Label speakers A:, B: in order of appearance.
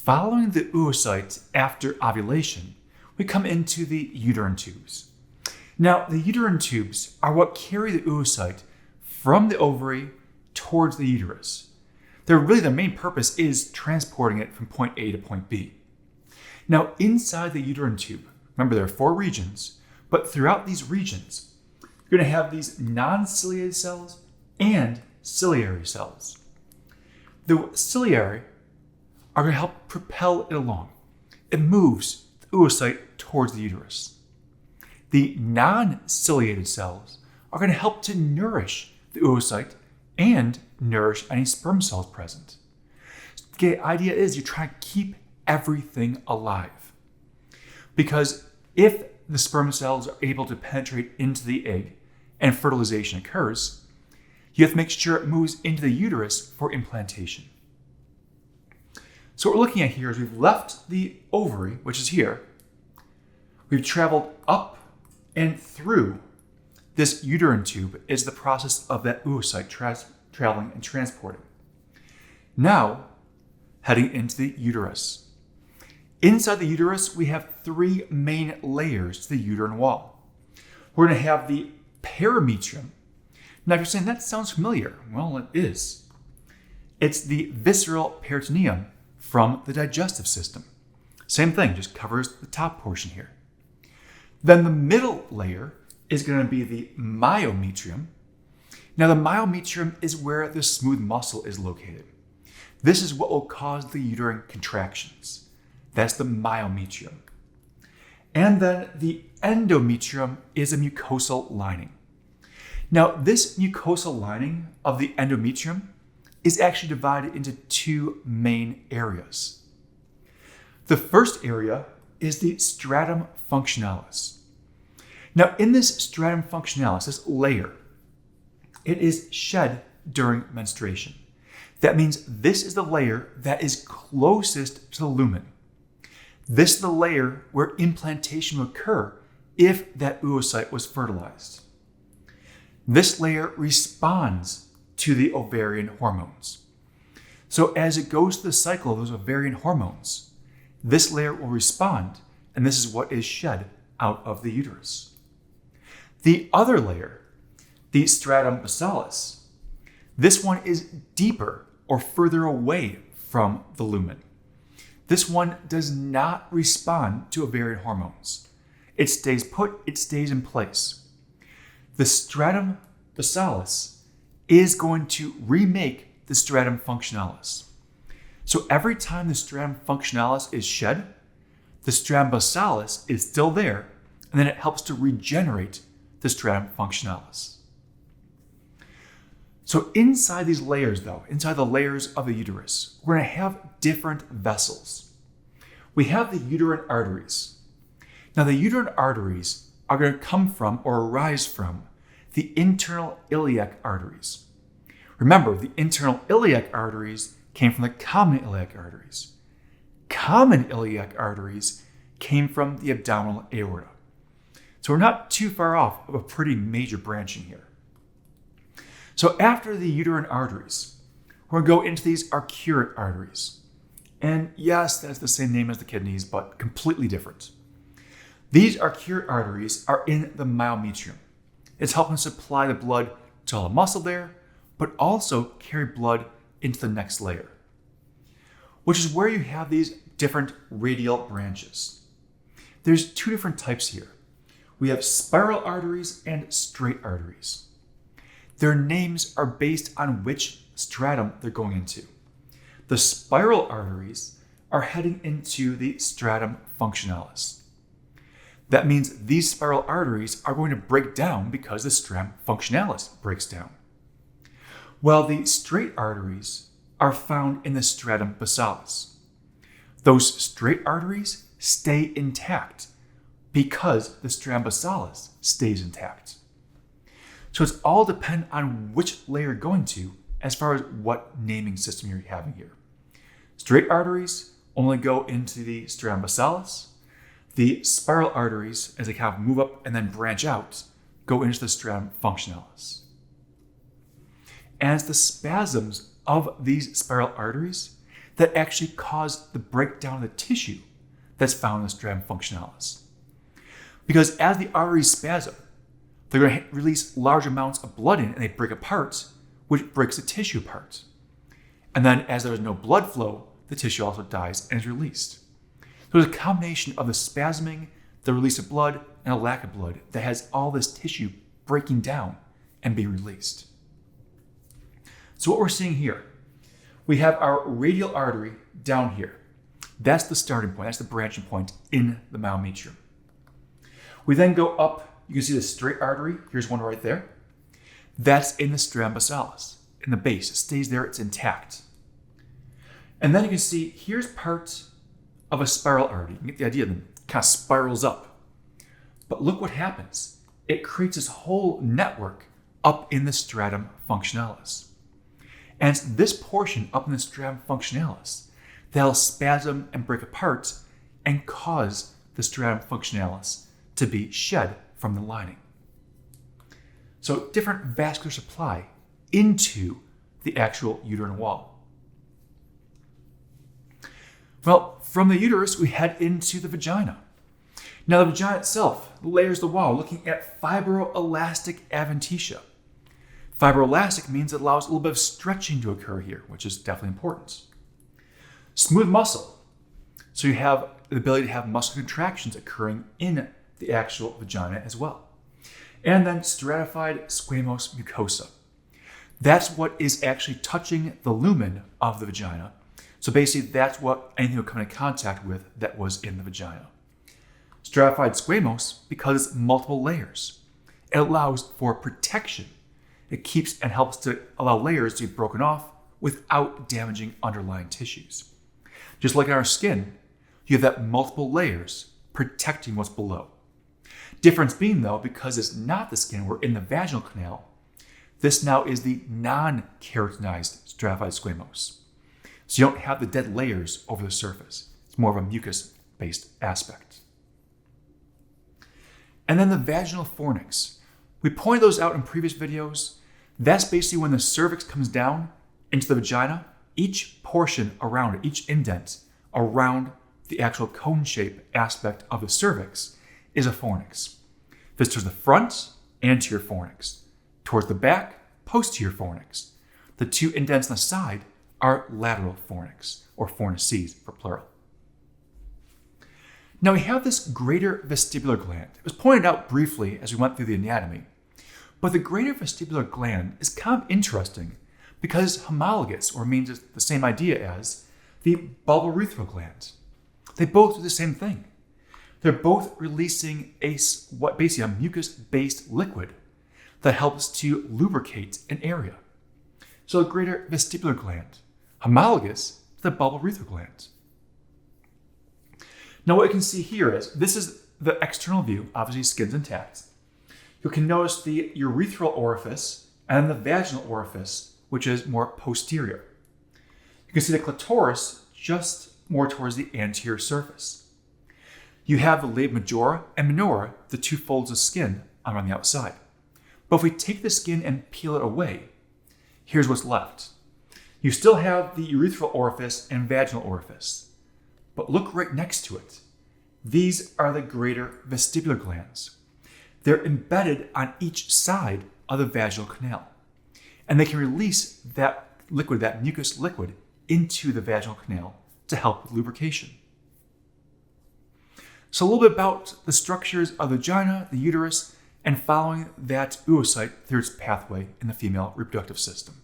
A: Following the oocyte after ovulation, we come into the uterine tubes. Now, the uterine tubes are what carry the oocyte from the ovary towards the uterus. Their main purpose is transporting it from point A to point B. Now, inside the uterine tube, remember there are 4 regions, but throughout these regions, you're going to have these non-ciliated cells and ciliary cells. The ciliary are going to help propel it along. It moves the oocyte towards the uterus. The non-ciliated cells are going to help to nourish the oocyte and nourish any sperm cells present. The idea is you try to keep everything alive. Because if the sperm cells are able to penetrate into the egg and fertilization occurs, you have to make sure it moves into the uterus for implantation. So what we're looking at here is we've left the ovary, which is here. We've traveled up and through this uterine tube is the process of that oocyte traveling and transporting. Now, heading into the uterus. Inside the uterus, we have 3 main layers to the uterine wall. We're going to have the perimetrium. Now, if you're saying that sounds familiar, well, it is. It's the visceral peritoneum from the digestive system. Same thing, just covers the top portion here. Then the middle layer is going to be the myometrium. Now, the myometrium is where the smooth muscle is located. This is what will cause the uterine contractions. That's the myometrium. And then the endometrium is a mucosal lining. Now, this mucosal lining of the endometrium is actually divided into 2 main areas. The first area is the stratum functionalis. Now, in this stratum functionalis, this layer, it is shed during menstruation. That means this is the layer that is closest to the lumen. This is the layer where implantation will occur if that oocyte was fertilized. This layer responds to the ovarian hormones. So as it goes through the cycle of those ovarian hormones, this layer will respond, and this is what is shed out of the uterus. The other layer, the stratum basalis, this one is deeper or further away from the lumen. This one does not respond to ovarian hormones. It stays put, it stays in place. The stratum basalis is going to remake the stratum functionalis. So every time the stratum functionalis is shed, the stratum basalis is still there, and then it helps to regenerate the stratum functionalis. So inside these layers, though, inside the layers of the uterus, we're going to have different vessels. We have the uterine arteries. Now, the uterine arteries are going to come from or arise from the internal iliac arteries. Remember, the internal iliac arteries came from the common iliac arteries. Common iliac arteries came from the abdominal aorta. So we're not too far off of a pretty major branching here. So after the uterine arteries, we're going to go into these arcuate arteries. And yes, that's the same name as the kidneys, but completely different. These arcuate arteries are in the myometrium. It's helping supply the blood to all the muscle there, but also carry blood into the next layer, which is where you have these different radial branches. There's 2 different types here. We have spiral arteries and straight arteries. Their names are based on which stratum they're going into. The spiral arteries are heading into the stratum functionalis. That means these spiral arteries are going to break down because the stratum functionalis breaks down. While the straight arteries are found in the stratum basalis. Those straight arteries stay intact because the stratum basalis stays intact. So it's all dependent on which layer you're going to as far as what naming system you're having here. Straight arteries only go into the stratum basalis. The spiral arteries, as they kind of move up and then branch out, go into the stratum functionalis. As the spasms of these spiral arteries, that actually cause the breakdown of the tissue that's found in the stratum functionalis. Because as the arteries spasm, they're going to release large amounts of blood in and they break apart, which breaks the tissue apart. And then as there's no blood flow, the tissue also dies and is released. So there's a combination of the spasming, the release of blood, and a lack of blood that has all this tissue breaking down and being released. So what we're seeing here, we have our radial artery down here. That's the starting point, that's the branching point in the myometrium. We then go up, you can see the straight artery, here's one right there. That's in the stratum bassalis, in the base. It stays there, it's intact. And then you can see here's part of a spiral artery. You get the idea, it kind of spirals up. But look what happens. It creates this whole network up in the stratum functionalis. And it's this portion up in the stratum functionalis that'll spasm and break apart and cause the stratum functionalis to be shed from the lining. So different vascular supply into the actual uterine wall. Well, from the uterus, we head into the vagina. Now, the vagina itself layers the wall, looking at fibroelastic adventitia. Fibroelastic means it allows a little bit of stretching to occur here, which is definitely important. Smooth muscle. So you have the ability to have muscle contractions occurring in the actual vagina as well. And then stratified squamous mucosa. That's what is actually touching the lumen of the vagina. So basically, that's what anything will come in contact with that was in the vagina. Stratified squamous because it's multiple layers. It allows for protection. It keeps and helps to allow layers to be broken off without damaging underlying tissues. Just like in our skin, you have that multiple layers protecting what's below. Difference being though, because it's not the skin, we're in the vaginal canal, this now is the non-keratinized stratified squamous. So you don't have the dead layers over the surface. It's more of a mucus-based aspect. And then the vaginal fornix. We pointed those out in previous videos. That's basically when the cervix comes down into the vagina, each portion around it, each indent around the actual cone-shaped aspect of the cervix is a fornix. This towards the front, anterior fornix. Towards the back, posterior fornix. The two indents on the side are lateral fornix, or fornices for plural. Now we have this greater vestibular gland. It was pointed out briefly as we went through the anatomy, but the greater vestibular gland is kind of interesting because it's homologous, or means it's the same idea as the bulbourethral gland. They both do the same thing. They're both releasing basically a mucus-based liquid that helps to lubricate an area. So the greater vestibular gland, homologous to the bulbourethral gland. Now what you can see here is, this is the external view, obviously skin's intact. You can notice the urethral orifice and the vaginal orifice, which is more posterior. You can see the clitoris just more towards the anterior surface. You have the labia majora and minora, the two folds of skin on the outside. But if we take the skin and peel it away, here's what's left. You still have the urethral orifice and vaginal orifice, but look right next to it. These are the greater vestibular glands. They're embedded on each side of the vaginal canal, and they can release that liquid, that mucus liquid, into the vaginal canal to help with lubrication. So a little bit about the structures of the vagina, the uterus, and following that oocyte through its pathway in the female reproductive system.